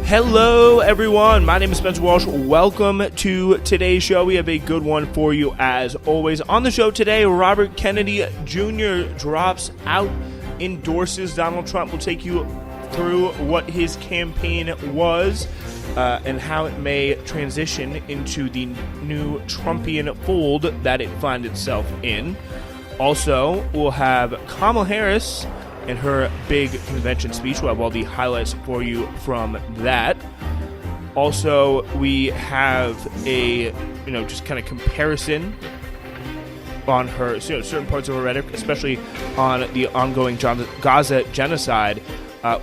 Hello, everyone. My name is Spencer Walsh. Welcome to today's show. We have a good one for you, as always. On the show today, Robert Kennedy Jr. drops out, endorses Donald Trump. We'll take you through what his campaign was and how it may transition into the new Trumpian fold that it finds itself in. Also, we'll have Kamala Harris and her big convention speech. We'll have all the highlights for you from that. Also, we have a, just kind of comparison on her, certain parts of her rhetoric, especially on the ongoing Gaza genocide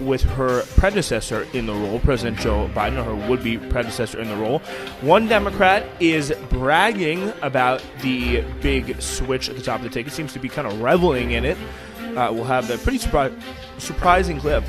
with her predecessor in the role, President Joe Biden, or her would-be predecessor in the role. One Democrat is bragging about the big switch at the top of the ticket, seems to be kind of reveling in it. We'll have a pretty surprising clip,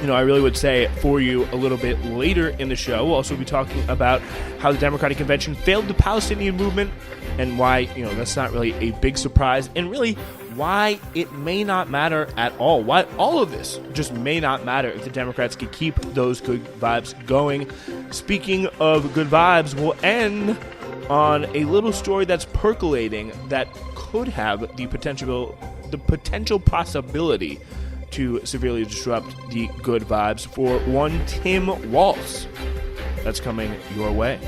I really would say, for you a little bit later in the show. We'll also be talking about how the Democratic Convention failed the Palestinian movement and why, that's not really a big surprise, and really why it may not matter at all. Why all of this just may not matter if the Democrats can keep those good vibes going. Speaking of good vibes, we'll end on a little story that's percolating that could have the potential possibility to severely disrupt the good vibes for one Tim Walz. That's coming your way.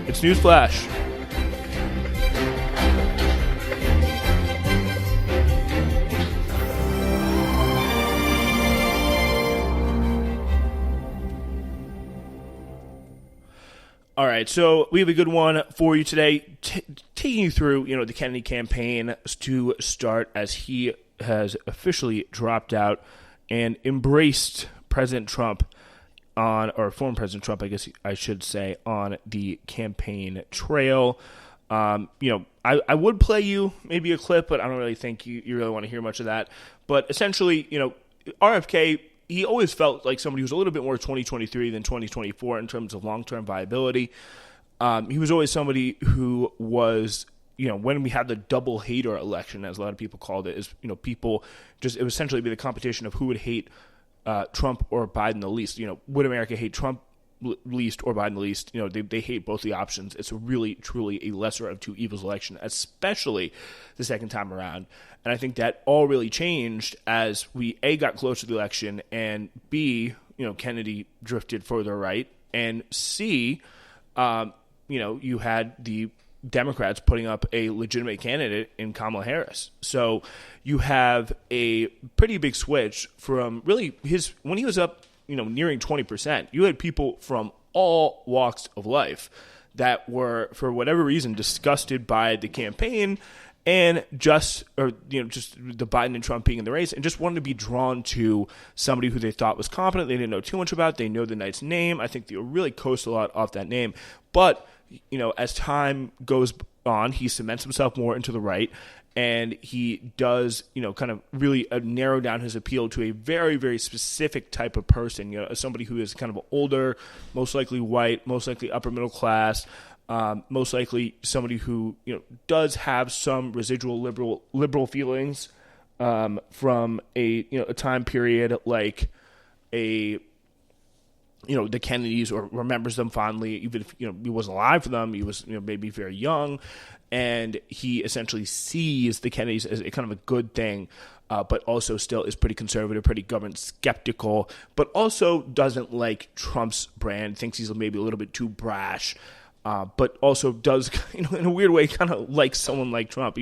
It's Newsflash. All right, so we have a good one for you today, taking you through, the Kennedy campaign to start, as he has officially dropped out and embraced President Trump or former President Trump, I guess I should say, on the campaign trail. I would play you maybe a clip, but I don't really think you really want to hear much of that. But essentially, RFK, he always felt like somebody who was a little bit more 2023 than 2024 in terms of long-term viability. He was always somebody who was, when we had the double hater election, as a lot of people called it, people just, it would essentially be the competition of who would hate Trump or Biden the least. Would America hate Trump least or Biden the least? They hate both the options. It's really, truly a lesser of two evils election, especially the second time around. And I think that all really changed as we, A, got closer to the election, and B, Kennedy drifted further right, and C, you had the Democrats putting up a legitimate candidate in Kamala Harris. So you have a pretty big switch from really when he was up, nearing 20%, you had people from all walks of life that were, for whatever reason, disgusted by the campaign and just the Biden and Trump being in the race, and just wanted to be drawn to somebody who they thought was competent. They didn't know too much about. They know the knight's name. I think they really coast a lot off that name. But, as time goes on, he cements himself more into the right, and he does, kind of really narrow down his appeal to a very, very specific type of person, somebody who is kind of older, most likely white, most likely upper middle class, most likely somebody who, does have some residual liberal feelings from a time period like the Kennedys, or remembers them fondly, even if he wasn't alive for them. He was maybe very young, and he essentially sees the Kennedys as a kind of a good thing, but also still is pretty conservative, pretty government skeptical, but also doesn't like Trump's brand, thinks he's maybe a little bit too brash. But also does, in a weird way, kind of like someone like Trump.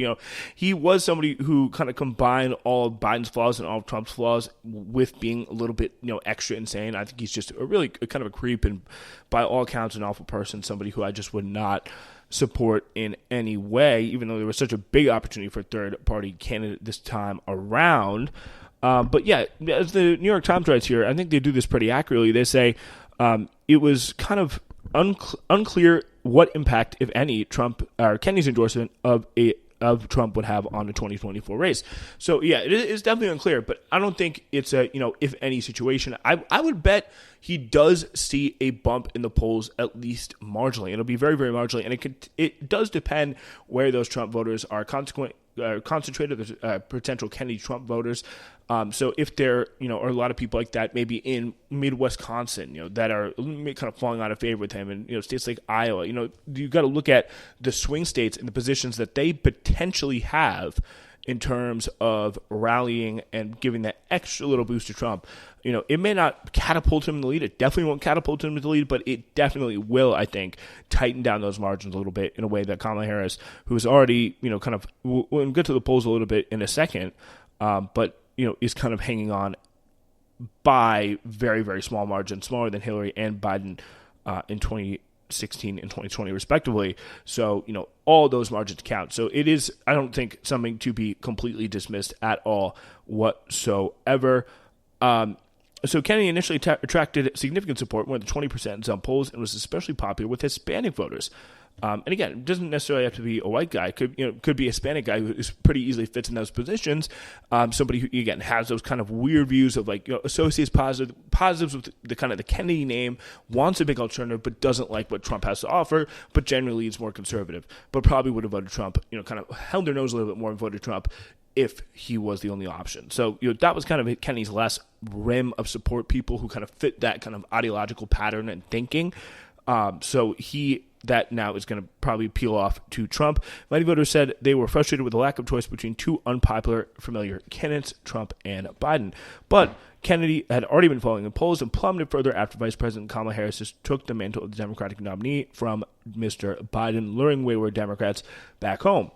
He was somebody who kind of combined all of Biden's flaws and all of Trump's flaws with being a little bit, extra insane. I think he's just a really kind of a creep, and by all accounts, an awful person, somebody who I just would not support in any way, even though there was such a big opportunity for a third-party candidate this time around. But yeah, as the New York Times writes here, I think they do this pretty accurately. They say it was kind of unclear what impact, if any, Trump or Kennedy's endorsement of Trump would have on the 2024 race. So yeah, it is definitely unclear, but I don't think it's a if any situation. I would bet he does see a bump in the polls, at least marginally. It'll be very, very marginally, and it does depend where those Trump voters are. concentrated. There's potential Kennedy Trump voters. So if there, are a lot of people like that, maybe in Wisconsin, that are kind of falling out of favor with him, and states like Iowa, you got to look at the swing states and the positions that they potentially have in terms of rallying and giving that extra little boost to Trump. It may not catapult him in the lead. It definitely won't catapult him in the lead, but it definitely will, I think, tighten down those margins a little bit in a way that Kamala Harris, who's already, kind of, we'll get to the polls a little bit in a second, but is kind of hanging on by very, very small margins, smaller than Hillary and Biden in 2016 and 2020, respectively. So, all those margins count. So it is, I don't think, something to be completely dismissed at all whatsoever. So Kennedy initially attracted significant support, more than 20% in some polls, and was especially popular with Hispanic voters. And again, it doesn't necessarily have to be a white guy. It could be a Hispanic guy who pretty easily fits in those positions. Somebody who, again, has those kind of weird views of associates positives with the kind of the Kennedy name, wants a big alternative, but doesn't like what Trump has to offer, but generally is more conservative, but probably would have voted Trump, kind of held their nose a little bit more and voted Trump if he was the only option. So, that was kind of Kennedy's last rim of support, people who kind of fit that kind of ideological pattern and thinking. So that now is going to probably peel off to Trump. Many voters said they were frustrated with the lack of choice between two unpopular, familiar candidates, Trump and Biden. But Kennedy had already been falling in polls and plummeted further after Vice President Kamala Harris took the mantle of the Democratic nominee from Mr. Biden, luring wayward Democrats back home.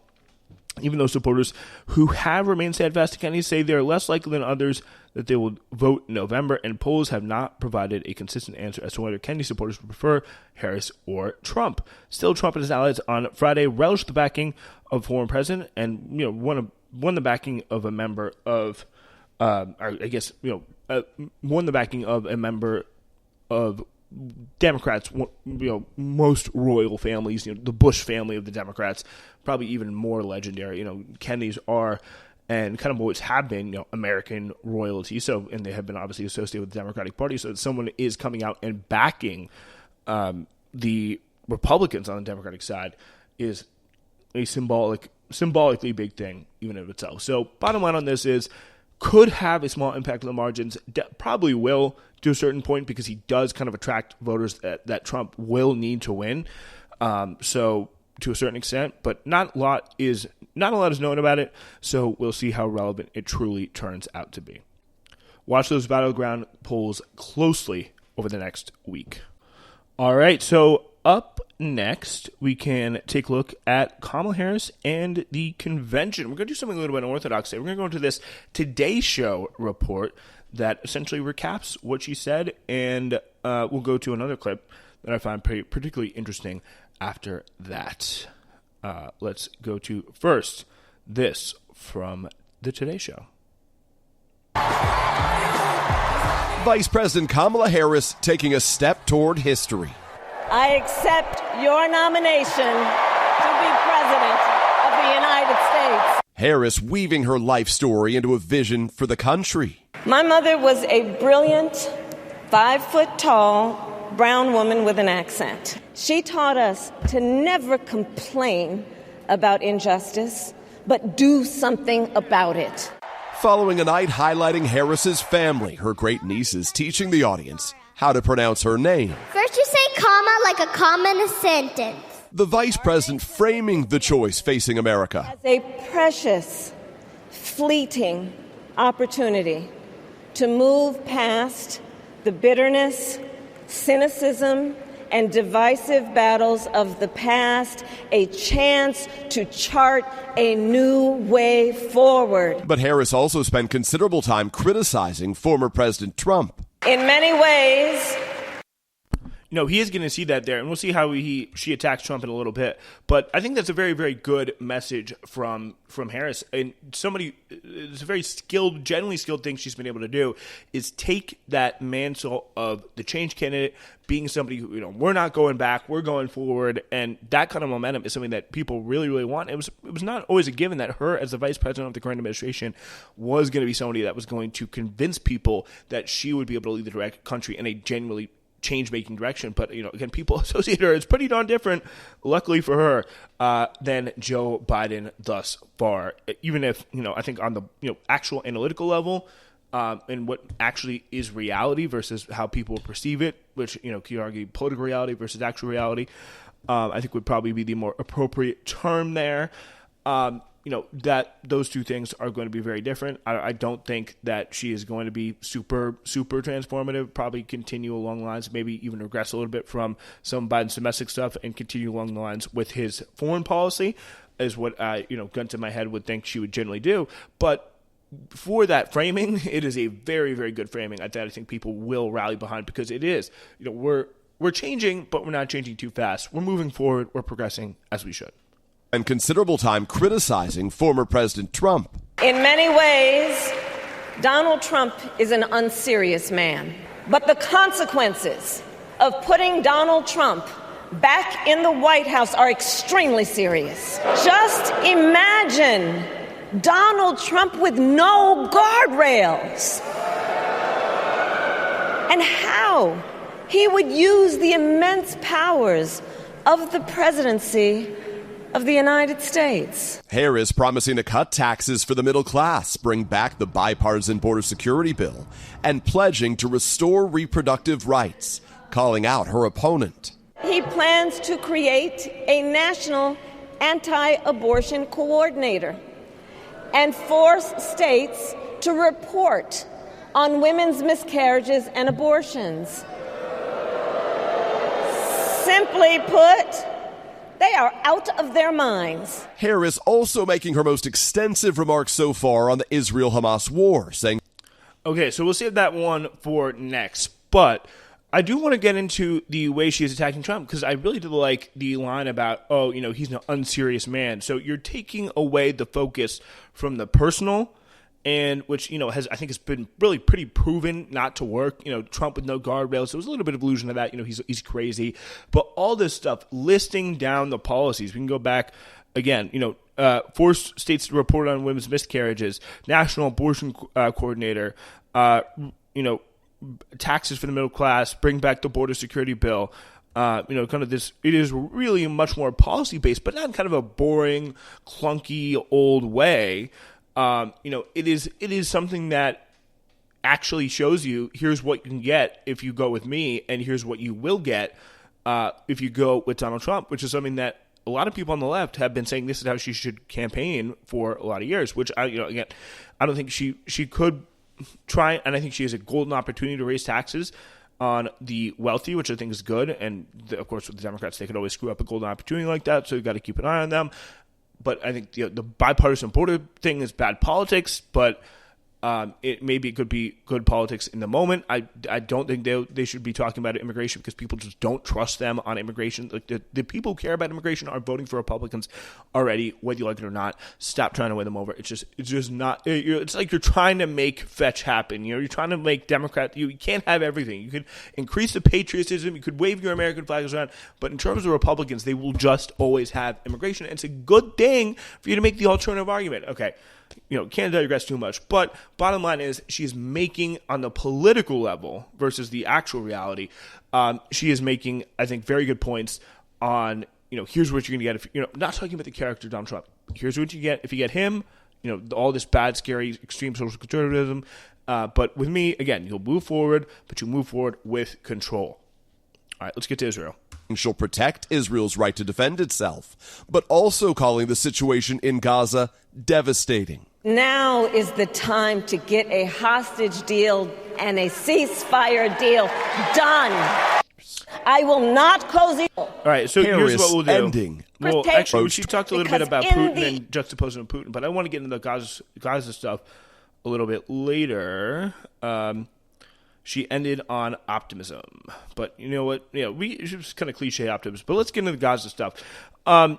Even though supporters who have remained steadfast to Kennedy say they are less likely than others that they will vote in November, and polls have not provided a consistent answer as to whether Kennedy supporters would prefer Harris or Trump. Still, Trump and his allies on Friday relished the backing of former president and won the backing of a member of, won the backing of a member of Democrats, most royal families, the Bush family of the Democrats, probably even more legendary. Kennedys are and kind of always have been, American royalty. So, and they have been obviously associated with the Democratic Party. So that someone is coming out and backing the Republicans on the Democratic side is a symbolically big thing, even of itself. So, bottom line on this is, could have a small impact on the margins. Probably will to a certain point, because he does kind of attract voters that Trump will need to win. So to a certain extent, but not a lot is known about it. So we'll see how relevant it truly turns out to be. Watch those battleground polls closely over the next week. All right. So up next, we can take a look at Kamala Harris and the convention. We're going to do something a little bit unorthodox today. We're going to go into this Today Show report that essentially recaps what she said, and we'll go to another clip that I find particularly interesting after that. Let's go to first this from the Today Show. Vice President Kamala Harris taking a step toward history. I accept your nomination to be President of the United States. Harris weaving her life story into a vision for the country. My mother was a brilliant, 5-foot-tall, brown woman with an accent. She taught us to never complain about injustice, but do something about it. Following a night highlighting Harris's family, her great nieces teaching the audience how to pronounce her name. First you say comma like a comma in a sentence. The vice president framing the choice facing America. As a precious, fleeting opportunity to move past the bitterness, cynicism, and divisive battles of the past, a chance to chart a new way forward. But Harris also spent considerable time criticizing former President Trump. In many ways, he is going to see that there, and we'll see how she attacks Trump in a little bit. But I think that's a very, very good message from Harris. And it's a very skilled, genuinely skilled thing she's been able to do, is take that mantle of the change candidate, being somebody who, we're not going back, we're going forward, and that kind of momentum is something that people really, really want. It was not always a given that her, as the vice president of the current administration, was going to be somebody that was going to convince people that she would be able to lead the country in a genuinely change-making direction. But, again, people associate her as pretty darn different, luckily for her, than Joe Biden thus far. Even if, I think on the, actual analytical level, and what actually is reality versus how people perceive it, which, can you argue political reality versus actual reality, I think would probably be the more appropriate term there. That those two things are going to be very different. I don't think that she is going to be super, super transformative, probably continue along the lines, maybe even regress a little bit from some Biden's domestic stuff and continue along the lines with his foreign policy is what I, gun to my head would think she would generally do. But for that framing, it is a very, very good framing that I think people will rally behind because it is, we're changing, but we're not changing too fast. We're moving forward. We're progressing as we should. And considerable time criticizing former President Trump. In many ways, Donald Trump is an unserious man. But the consequences of putting Donald Trump back in the White House are extremely serious. Just imagine Donald Trump with no guardrails. And how he would use the immense powers of the presidency of the United States. Harris promising to cut taxes for the middle class, bring back the bipartisan border security bill, and pledging to restore reproductive rights, calling out her opponent. He plans to create a national anti-abortion coordinator and force states to report on women's miscarriages and abortions. Simply put, they are out of their minds. Harris also making her most extensive remarks so far on the Israel-Hamas war, saying, Okay, so we'll save that one for next. But I do want to get into the way she is attacking Trump because I really did like the line about, he's an unserious man. So you're taking away the focus from the personal, and which, has been really pretty proven not to work. Trump with no guardrails. There was a little bit of illusion of that. He's crazy. But all this stuff, listing down the policies, we can go back again, force states to report on women's miscarriages, national abortion coordinator, taxes for the middle class, bring back the border security bill. Kind of this, it is really much more policy-based, but not in kind of a boring, clunky, old way. It is something that actually shows you here's what you can get if you go with me, and here's what you will get if you go with Donald Trump, which is something that a lot of people on the left have been saying this is how she should campaign for a lot of years, which I don't think she could try, and I think she has a golden opportunity to raise taxes on the wealthy, which I think is good. And of course, with the Democrats, they could always screw up a golden opportunity like that, so you've got to keep an eye on them. But I think the bipartisan border thing is bad politics, but it could be good politics in the moment. I don't think they should be talking about immigration because people just don't trust them on immigration. Like the people who care about immigration are voting for Republicans already, whether you like it or not. Stop trying to win them over. It's just not. It's like you're trying to make fetch happen. You're trying to make Democrat. You can't have everything. You could increase the patriotism. You could wave your American flags around. But in terms of Republicans, they will just always have immigration. And it's a good thing for you to make the alternative argument. Okay. Can't digress too much, but bottom line is she's making on the political level versus the actual reality. She is making, I think, very good points on, here's what you're going to get if, not talking about the character Donald Trump. Here's what you get if you get him, all this bad, scary, extreme social conservatism. But with me, again, you'll move forward, but you move forward with control. All right, let's get to Israel. She'll protect Israel's right to defend itself, but also calling the situation in Gaza devastating. Now is the time to get a hostage deal and a ceasefire deal done. I will not close it. All right, so here's what we'll do. Ending. Well, actually, she talked a little bit about Putin and juxtaposing Putin, but I want to get into the Gaza stuff a little bit later. She ended on optimism, but you know what? It was kind of cliche optimism, but let's get into the Gaza stuff. I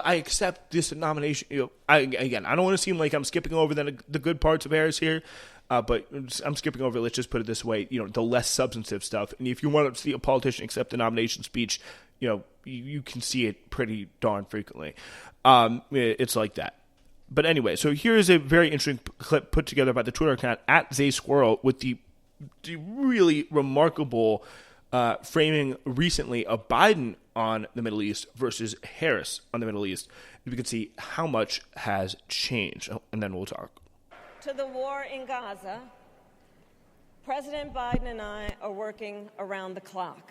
accept this nomination. I don't want to seem like I'm skipping over the good parts of Harris here, but I'm skipping over. Let's just put it this way: the less substantive stuff. And if you want to see a politician accept the nomination speech, you can see it pretty darn frequently. It's like that. But anyway, so here is a very interesting clip put together by the Twitter account @ZaySquirrel with the really remarkable framing recently of Biden on the Middle East versus Harris on the Middle East. We can see how much has changed, and then we'll talk. To the war in Gaza, President Biden and I are working around the clock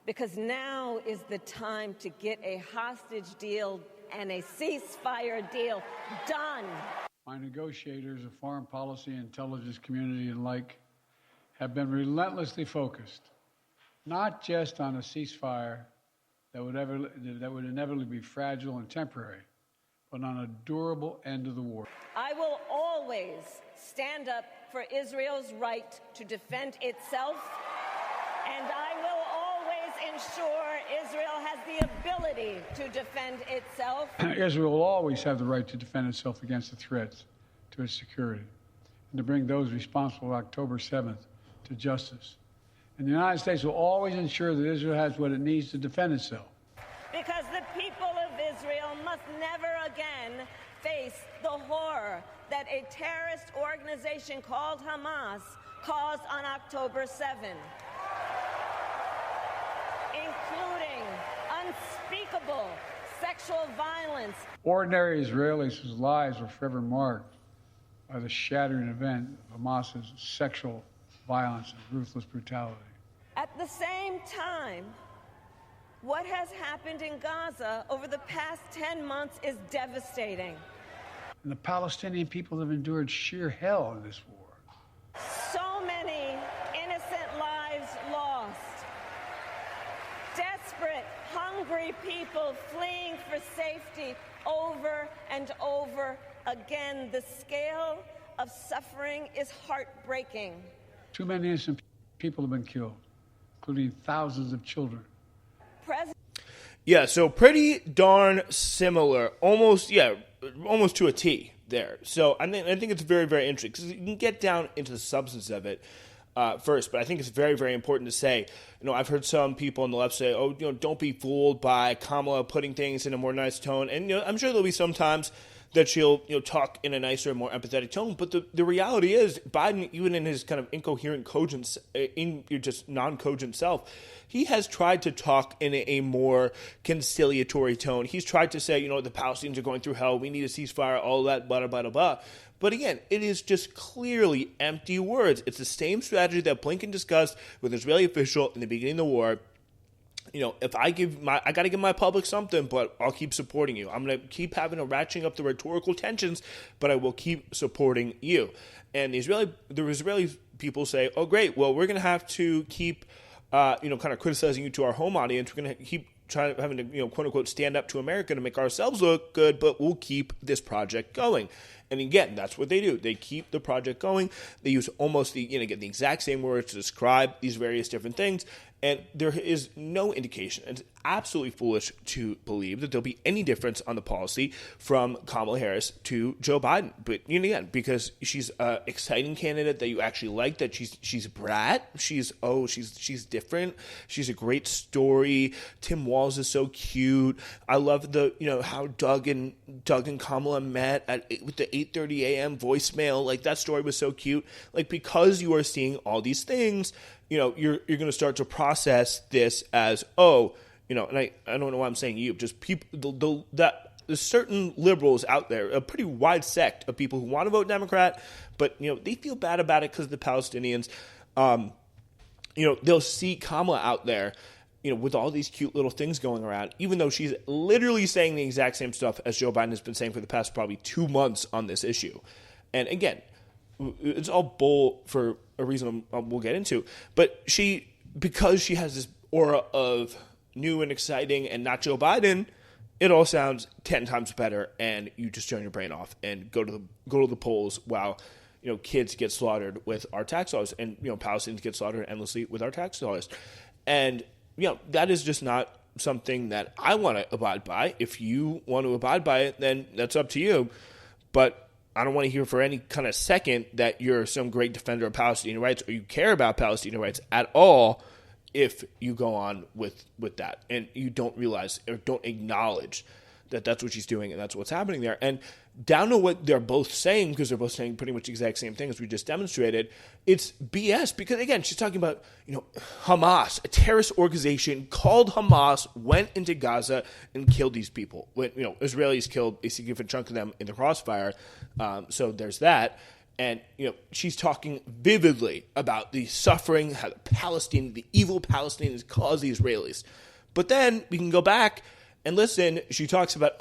because now is the time to get a hostage deal and a ceasefire deal done. My negotiators of foreign policy and intelligence community and like have been relentlessly focused, not just on a ceasefire that would inevitably be fragile and temporary, but on a durable end of the war. I will always stand up for Israel's right to defend itself, and I will always ensure Israel has the ability to defend itself. Israel will always have the right to defend itself against the threats to its security and to bring those responsible for October 7th to justice. And the United States will always ensure that Israel has what it needs to defend itself. Because the people of Israel must never again face the horror that a terrorist organization called Hamas caused on October 7th, including unspeakable sexual violence. Ordinary Israelis whose lives were forever marked by the shattering event of Hamas's sexual violence and ruthless brutality. At the same time, what has happened in Gaza over the past 10 months is devastating. And the Palestinian people have endured sheer hell in this war. So many innocent lives lost. Desperate, hungry people fleeing for safety over and over again. The scale of suffering is heartbreaking. Too many innocent people have been killed, including thousands of children. Yeah, so pretty darn similar, almost to a T there. So I think it's very, very interesting because you can get down into the substance of it first, but I think it's very, very important to say, I've heard some people on the left say, don't be fooled by Kamala putting things in a more nice tone. And, I'm sure therell be some times that she'll, talk in a nicer, more empathetic tone. But the reality is, Biden, even in his kind of incoherent cogent, just non-cogent self, he has tried to talk in a more conciliatory tone. He's tried to say, the Palestinians are going through hell. We need a ceasefire, all that, blah, blah, blah, blah. But again, it is just clearly empty words. It's the same strategy that Blinken discussed with an Israeli official in the beginning of the war. If I got to give my public something, but I'll keep supporting you. I'm going to keep ratcheting up the rhetorical tensions, but I will keep supporting you. And the Israeli people say, oh, great. Well, we're going to have to keep, kind of criticizing you to our home audience. We're going to keep having to, quote unquote, stand up to America to make ourselves look good, but we'll keep this project going. And again, that's what they do. They keep the project going. They use almost the exact same words to describe these various different things. And there is no indication, and it's absolutely foolish to believe that there'll be any difference on the policy from Kamala Harris to Joe Biden. But again, because she's an exciting candidate that you actually like, that she's a brat, she's different, she's a great story. Tim Walz is so cute. I love how Doug and Kamala met with the 8:30 a.m. voicemail. Like, that story was so cute. Like, because you are seeing all these things, you're going to start to process this as, and I don't know why I'm saying you, just people, there's certain liberals out there, a pretty wide sect of people who want to vote Democrat, but, they feel bad about it because of the Palestinians. They'll see Kamala out there, with all these cute little things going around, even though she's literally saying the exact same stuff as Joe Biden has been saying for the past probably 2 months on this issue. And again, it's all bull for a reason we'll get into. But because she has this aura of new and exciting and not Joe Biden, it all sounds 10 times better, and you just turn your brain off and go to the polls while kids get slaughtered with our tax dollars, and Palestinians get slaughtered endlessly with our tax dollars. And that is just not something that I want to abide by. If you want to abide by it, then that's up to you. But I don't want to hear for any kind of second that you're some great defender of Palestinian rights or you care about Palestinian rights at all if you go on with that and you don't realize or don't acknowledge that's what she's doing and that's what's happening there. And down to what they're both saying, because they're both saying pretty much the exact same thing as we just demonstrated, it's BS. Because again, she's talking about, Hamas, a terrorist organization called Hamas, went into Gaza and killed these people. When, Israelis killed a significant chunk of them in the crossfire. So there's that. And, she's talking vividly about the suffering, how the evil Palestinians caused the Israelis. But then we can go back and listen. She talks about,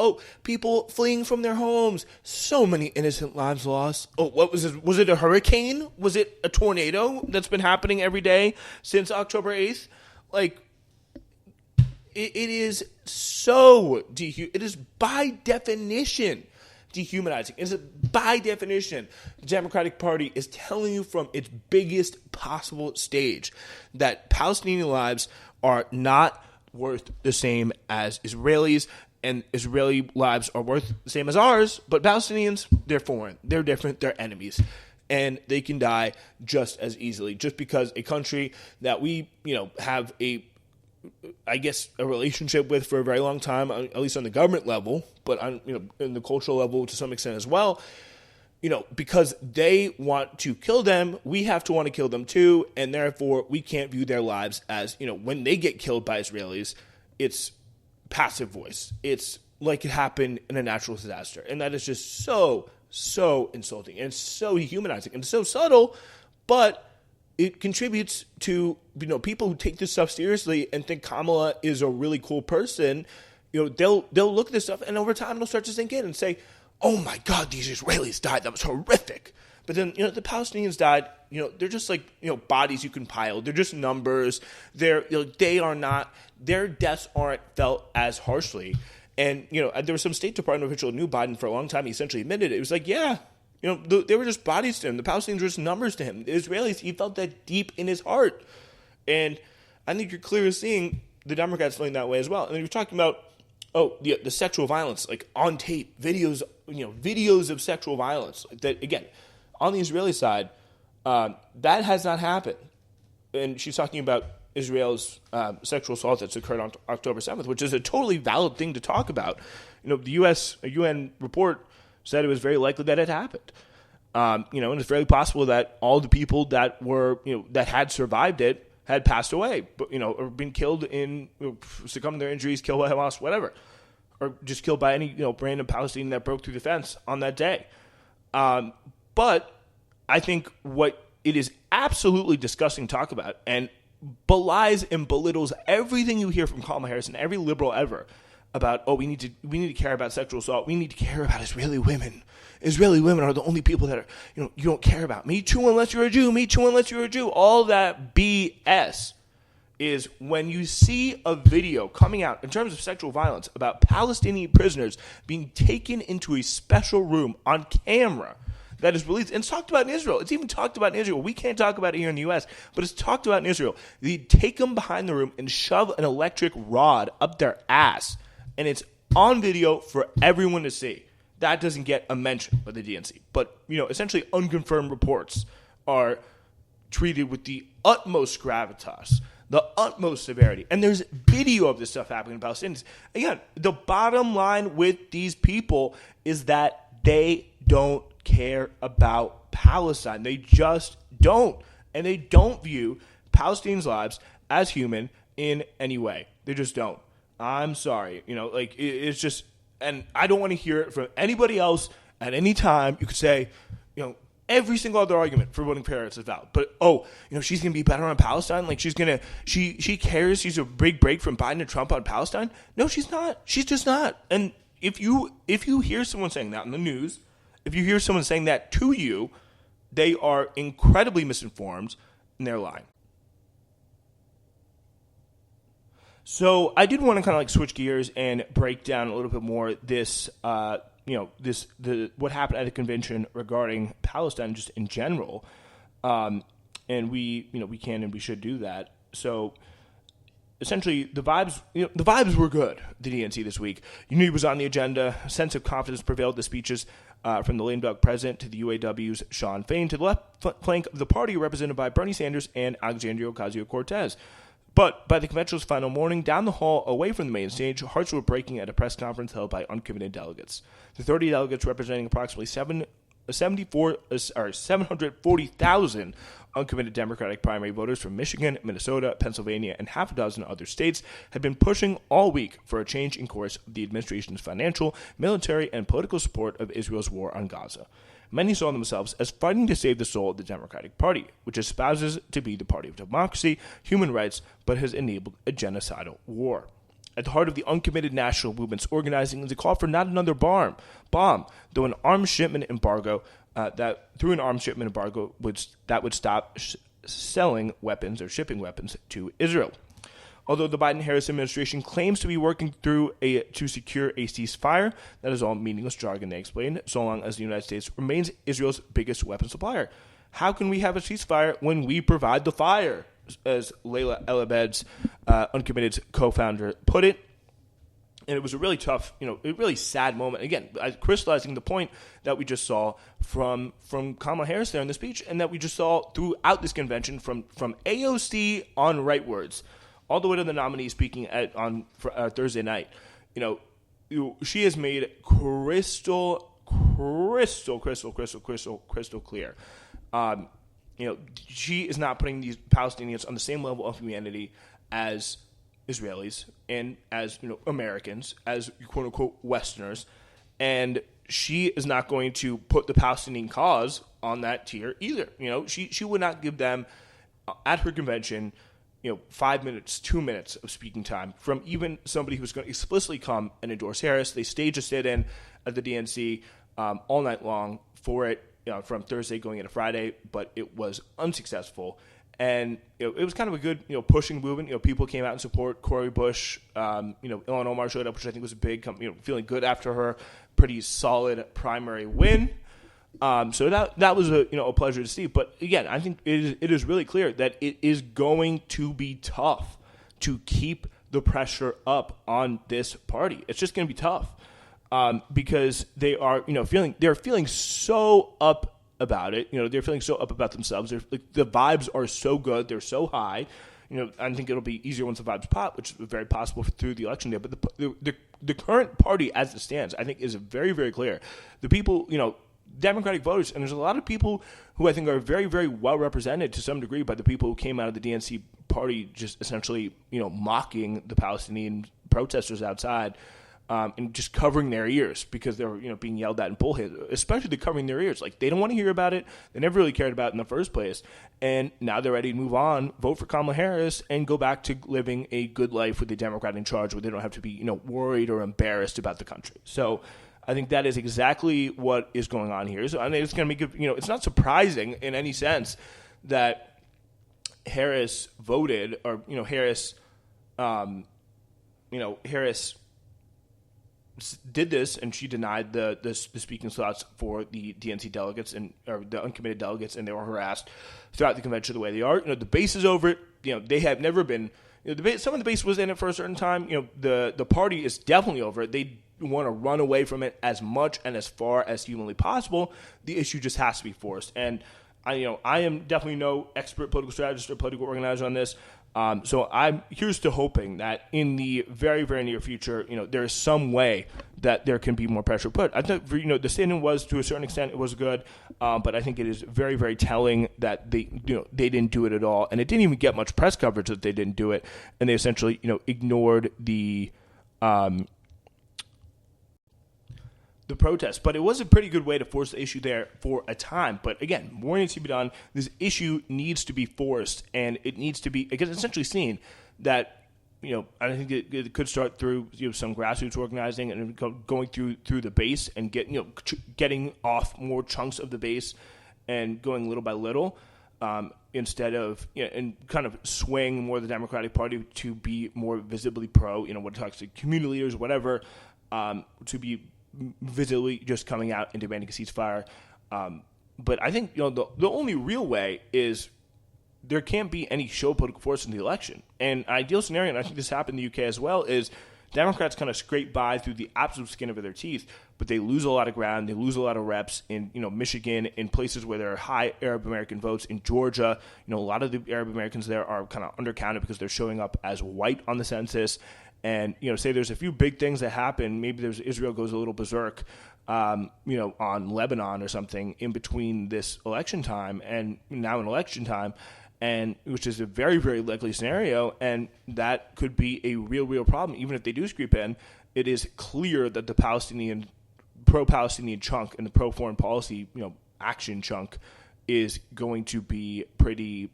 people fleeing from their homes. So many innocent lives lost. What was it? Was it a hurricane? Was it a tornado that's been happening every day since October 8th? It is so it is by definition dehumanizing. It's by definition, the Democratic Party is telling you from its biggest possible stage that Palestinian lives are not worth the same as Israelis, and Israeli lives are worth the same as ours, but Palestinians, they're foreign, they're different, they're enemies, and they can die just as easily, just because a country that we, have a relationship with for a very long time, at least on the government level, but on, in the cultural level to some extent as well, because they want to kill them, we have to want to kill them too, and therefore we can't view their lives as, when they get killed by Israelis, it's passive voice. It's like it happened in a natural disaster. And that is just so, so insulting and so dehumanizing and so subtle, but it contributes to, people who take this stuff seriously and think Kamala is a really cool person. They'll look at this stuff and over time they'll start to sink in and say, oh my God, these Israelis died. That was horrific. But then, the Palestinians died. They're just like, bodies you can pile. They're just numbers. They are not, their deaths aren't felt as harshly. And, there was some State Department official who knew Biden for a long time. He essentially admitted it. It was like, yeah, they were just bodies to him. The Palestinians were just numbers to him. The Israelis, he felt that deep in his heart. And I think you're clearly seeing the Democrats feeling that way as well. And you're talking about, the sexual violence, like on tape, videos of sexual violence. That, again, on the Israeli side, that has not happened. And she's talking about Israel's sexual assault that's occurred on October 7th, which is a totally valid thing to talk about. The UN report said it was very likely that it happened. And it's very possible that all the people that were, that had survived it had passed away, but, or been killed succumbed to their injuries, killed by Hamas, whatever, or just killed by any, random Palestinian that broke through the fence on that day. But I think what it is absolutely disgusting to talk about and belies and belittles everything you hear from Kamala Harris and every liberal ever about, we need to care about sexual assault. We need to care about Israeli women. Israeli women are the only people that are, you don't care about. Me too, unless you're a Jew. Me too, unless you're a Jew. All that BS is when you see a video coming out in terms of sexual violence about Palestinian prisoners being taken into a special room on camera that is released. And it's talked about in Israel. It's even talked about in Israel. We can't talk about it here in the U.S., but it's talked about in Israel. They take them behind the room and shove an electric rod up their ass. And it's on video for everyone to see. That doesn't get a mention by the DNC. But, essentially unconfirmed reports are treated with the utmost gravitas, the utmost severity. And there's video of this stuff happening in Palestinians. Again, the bottom line with these people is that they don't care about Palestine. They just don't. And they don't view Palestinians' lives as human in any way. They just don't. I'm sorry. It's just, and I don't want to hear it from anybody else at any time. You could say, every single other argument for voting Paris is valid. But, she's going to be better on Palestine? Like, she cares she's a big break from Biden and Trump on Palestine? No, she's not. She's just not. And if you hear someone saying that in the news, if you hear someone saying that to you, they are incredibly misinformed and they're lying. So I did want to kind of switch gears and break down a little bit more this, what happened at the convention regarding Palestine just in general. And we can and we should do that. So essentially the vibes were good, the DNC this week. Unity was on the agenda. A sense of confidence prevailed. The speeches from the lame duck president to the UAW's Sean Fain to the left flank of the party represented by Bernie Sanders and Alexandria Ocasio-Cortez. But by the convention's final morning, down the hall away from the main stage, hearts were breaking at a press conference held by uncommitted delegates. The 30 delegates representing approximately 740,000 uncommitted Democratic primary voters from Michigan, Minnesota, Pennsylvania, and half a dozen other states had been pushing all week for a change in course of the administration's financial, military, and political support of Israel's war on Gaza. Many saw themselves as fighting to save the soul of the Democratic Party, which espouses to be the party of democracy, human rights, but has enabled a genocidal war. At the heart of the uncommitted national movement's organizing is a call for not another bomb, though an arms shipment embargo that would stop selling weapons or shipping weapons to Israel. Although the Biden-Harris administration claims to be working to secure a ceasefire, that is all meaningless jargon, they explained, so long as the United States remains Israel's biggest weapon supplier. How can we have a ceasefire when we provide the fire, as Layla Elabed's Uncommitted's co-founder put it? And it was a really tough, a really sad moment. Again, crystallizing the point that we just saw from Kamala Harris there in the speech, and that we just saw throughout this convention from AOC on rightwards all the way to the nominee speaking on Thursday night. She has made crystal clear. She is not putting these Palestinians on the same level of humanity as Israelis and as Americans, as quote unquote Westerners, and she is not going to put the Palestinian cause on that tier either. She would not give them at her convention 5 minutes, 2 minutes of speaking time from even somebody who's going to explicitly come and endorse Harris. They staged a sit-in at the DNC all night long for it, from Thursday going into Friday, but it was unsuccessful. And it was kind of a good, pushing movement. People came out and support Cori Bush. Ilhan Omar showed up, which I think was a big, feeling good after her pretty solid primary win. So that was a pleasure to see. But again, I think it is really clear that it is going to be tough to keep the pressure up on this party. It's just going to be tough because they are feeling so up about it. They're feeling so up about themselves. The vibes are so good. They're so high. I think it'll be easier once the vibes pop, which is very possible through the election day. But the current party as it stands, I think, is very, very clear. The people, Democratic voters, and there's a lot of people who I think are very, very well represented to some degree by the people who came out of the DNC party just essentially, mocking the Palestinian protesters outside and just covering their ears because they were, being yelled at and bullheaded, especially covering their ears. Like, they don't want to hear about it. They never really cared about it in the first place. And now they're ready to move on, vote for Kamala Harris, and go back to living a good life with the Democrat in charge where they don't have to be, worried or embarrassed about the country. So I think that is exactly what is going on here. So I think it's going to make it, it's not surprising in any sense that Harris voted, or Harris did this, and she denied the speaking slots for the DNC delegates or the uncommitted delegates, and they were harassed throughout the convention the way they are. The base is over it. They have never been. Some of the base was in it for a certain time. The party is definitely over it. They want to run away from it as much and as far as humanly possible. The issue just has to be forced. And I am definitely no expert political strategist or political organizer on this. So here's to hoping that in the very, very near future, there is some way that there can be more pressure put. I think, the stand-in was, to a certain extent, it was good, but I think it is very, very telling that they didn't do it at all, and it didn't even get much press coverage that they didn't do it, and they essentially, ignored the protest. But it was a pretty good way to force the issue there for a time. But again, more needs to be done. This issue needs to be forced, and it needs to be, it's essentially seen that, I think it could start through some grassroots organizing and going through the base and getting off more chunks of the base and going little by little, instead of and kind of swaying more the Democratic Party to be more visibly pro, what it talks to community leaders, whatever, to be visibly just coming out and demanding a ceasefire. But I think the only real way is there can't be any show political force in the election. And ideal scenario, and I think this happened in the UK as well, is Democrats kind of scrape by through the absolute skin of their teeth, but they lose a lot of ground. They lose a lot of reps in, Michigan, in places where there are high Arab American votes. In Georgia, a lot of the Arab Americans there are kind of undercounted because they're showing up as white on the census. And, say there's a few big things that happen. Maybe Israel goes a little berserk, on Lebanon or something in between this election time and now an election time, and which is a very, very likely scenario. And that could be a real problem. Even if they do creep in, it is clear that the pro-Palestinian chunk and the pro-foreign policy, action chunk is going to be pretty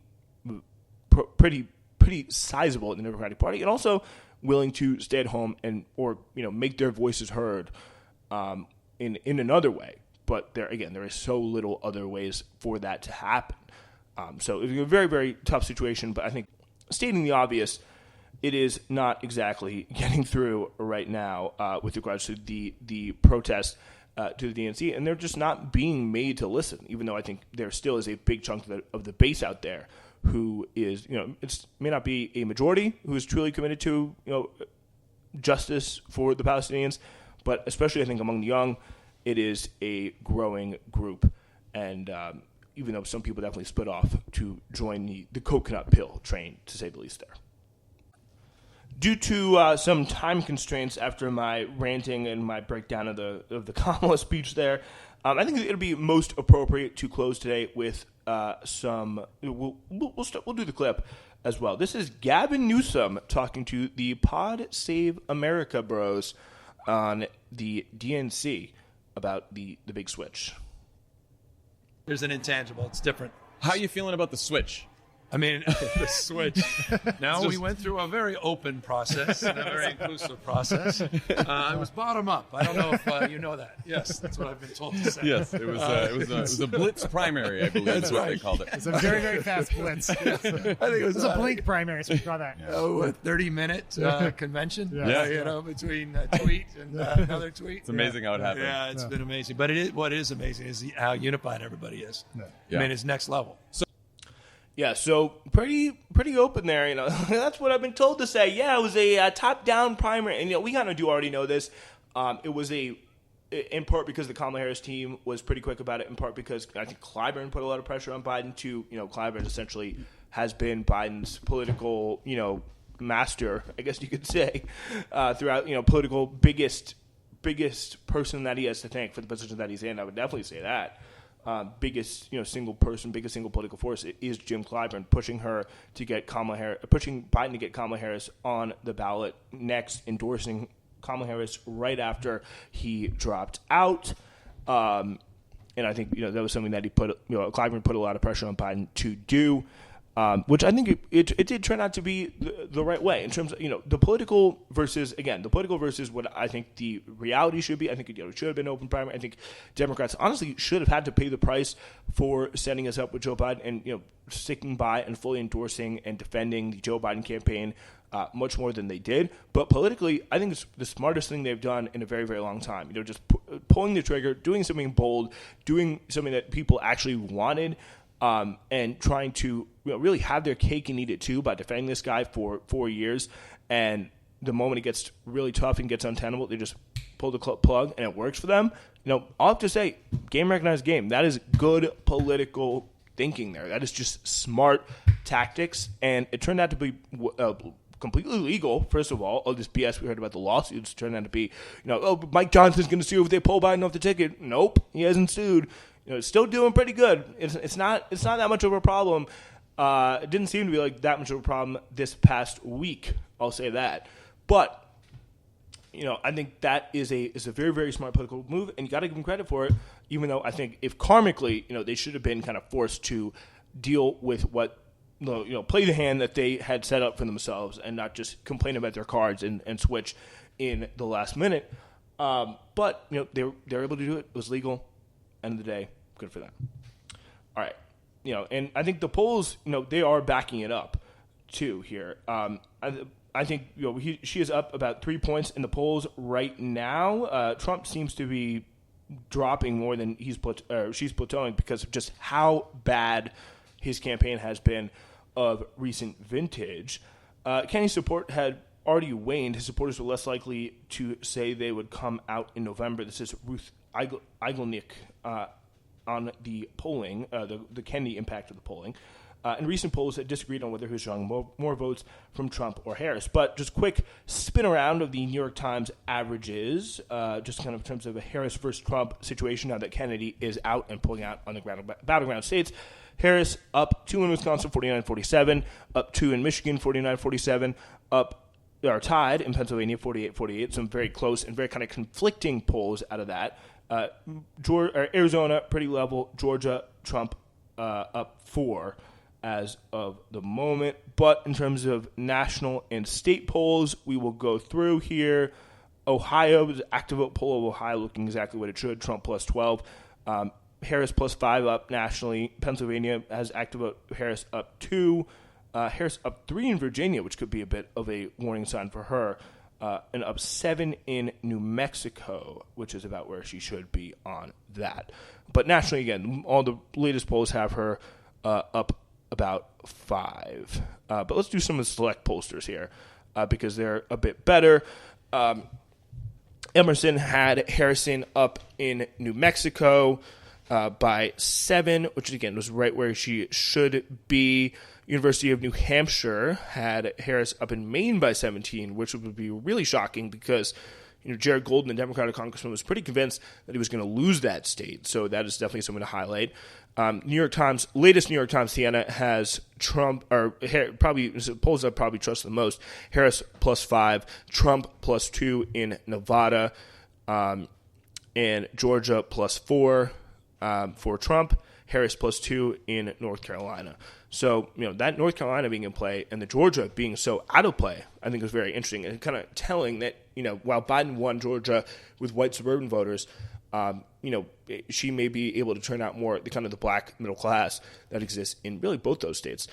sizable in the Democratic Party, and also willing to stay at home or make their voices heard in another way. But there is so little other ways for that to happen. So it's a very, very tough situation. But I think, stating the obvious, it is not exactly getting through right now with regards to the protest to the DNC, and they're just not being made to listen. Even though I think there still is a big chunk of the base out there who is, it may not be a majority who is truly committed to, justice for the Palestinians, but especially I think among the young, it is a growing group. And even though some people definitely split off to join the coconut pill train, to say the least there. Due to some time constraints after my ranting and my breakdown of the Kamala speech there, I think it'll be most appropriate to close today with some. We'll do the clip as well. This is Gavin Newsom talking to the Pod Save America bros on the DNC about the big switch. There's an intangible. It's different. How are you feeling about the switch? I mean, the switch. Now, we went through a very open process and a very inclusive process. It was bottom up. I don't know if you know that. Yes, that's what I've been told to say. Yes, it was a blitz primary, I believe is what they called it. It's a very, very fast blitz. Yes. I think it was a blink primary, so we call that. Oh, a 30-minute convention. Yeah. Between a tweet and another tweet. It's amazing how it happened. Yeah, it's been amazing. But what is amazing is how unified everybody is. Yeah. I mean, it's next level. Yeah, so pretty open there. That's what I've been told to say. Yeah, it was a top-down primary, and we kind of do already know this. It was in part because the Kamala Harris team was pretty quick about it. In part because I think Clyburn put a lot of pressure on Biden too. Clyburn essentially has been Biden's political, master, I guess you could say, throughout. Political biggest person that he has to thank for the position that he's in. I would definitely say that. Biggest single political force is Jim Clyburn, pushing Biden to get Kamala Harris on the ballot next, endorsing Kamala Harris right after he dropped out. And I think that was something that Clyburn put a lot of pressure on Biden to do. Which I think it did turn out to be the right way in terms of, the political versus what I think the reality should be. I think it should have been an open primary. I think Democrats honestly should have had to pay the price for setting us up with Joe Biden and, sticking by and fully endorsing and defending the Joe Biden campaign much more than they did. But politically, I think it's the smartest thing they've done in a very, very long time. Just pulling the trigger, doing something bold, doing something that people actually wanted. And trying to really have their cake and eat it too by defending this guy for 4 years. And the moment it gets really tough and gets untenable, they just pull the plug and it works for them. I'll have to say, game recognized game. That is good political thinking there. That is just smart tactics. And it turned out to be completely legal, first of all. All this BS we heard about the lawsuits turned out to be, Mike Johnson's going to sue if they pull Biden off the ticket. Nope, he hasn't sued. Still doing pretty good. It's not that much of a problem. It didn't seem to be like that much of a problem this past week. I'll say that. But I think that is a very, very smart political move, and you got to give them credit for it. Even though I think if karmically, they should have been kind of forced to deal with what play the hand that they had set up for themselves, and not just complain about their cards and switch in the last minute. But they were able to do it. It was legal. End of the day. Good for them. All right. And I think the polls, they are backing it up too here. I think, she is up about 3 points in the polls right now. Trump seems to be dropping more than she's plateauing because of just how bad his campaign has been of recent vintage. Kenny's support had already waned. His supporters were less likely to say they would come out in November. This is Ruth Eigelnick on the polling, the Kennedy impact of the polling. In recent polls that disagreed on whether he was drawing more votes from Trump or Harris. But just quick spin around of the New York Times averages, just kind of in terms of a Harris versus Trump situation now that Kennedy is out and pulling out on the battleground states. Harris up 2 in Wisconsin, 49-47, up 2 in Michigan, 49-47, are tied in Pennsylvania, 48-48, some very close and very kind of conflicting polls out of that. Arizona, pretty level. Georgia, Trump up 4 as of the moment. But in terms of national and state polls, we will go through here. Ohio, the active vote poll of Ohio looking exactly what it should. Trump plus 12. Harris plus 5 up nationally. Pennsylvania has active vote. Harris up 2. Harris up 3 in Virginia, which could be a bit of a warning sign for her. And up 7 in New Mexico, which is about where she should be on that. But nationally, again, all the latest polls have her up about 5. But let's do some of the select pollsters here because they're a bit better. Emerson had Harrison up in New Mexico by 7, which again was right where she should be. University of New Hampshire had Harris up in Maine by 17, which would be really shocking because Jared Golden, the Democratic congressman, was pretty convinced that he was going to lose that state. So that is definitely something to highlight. Latest New York Times Siena has Trump, or probably polls I probably trust the most. Harris plus 5, Trump plus 2 in Nevada, and Georgia plus 4 for Trump. Harris plus 2 in North Carolina. So, that North Carolina being in play and the Georgia being so out of play, I think is very interesting and kind of telling that, while Biden won Georgia with white suburban voters, she may be able to turn out more the black middle class that exists in really both those states.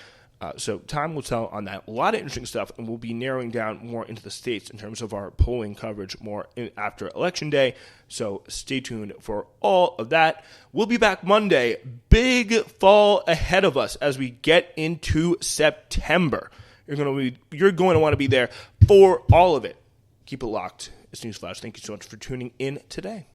So time will tell on that. A lot of interesting stuff, and we'll be narrowing down more into the states in terms of our polling coverage more after Election Day. So stay tuned for all of that. We'll be back Monday. Big fall ahead of us as we get into September. You're going to want to be there for all of it. Keep it locked. It's Newsflash. Thank you so much for tuning in today.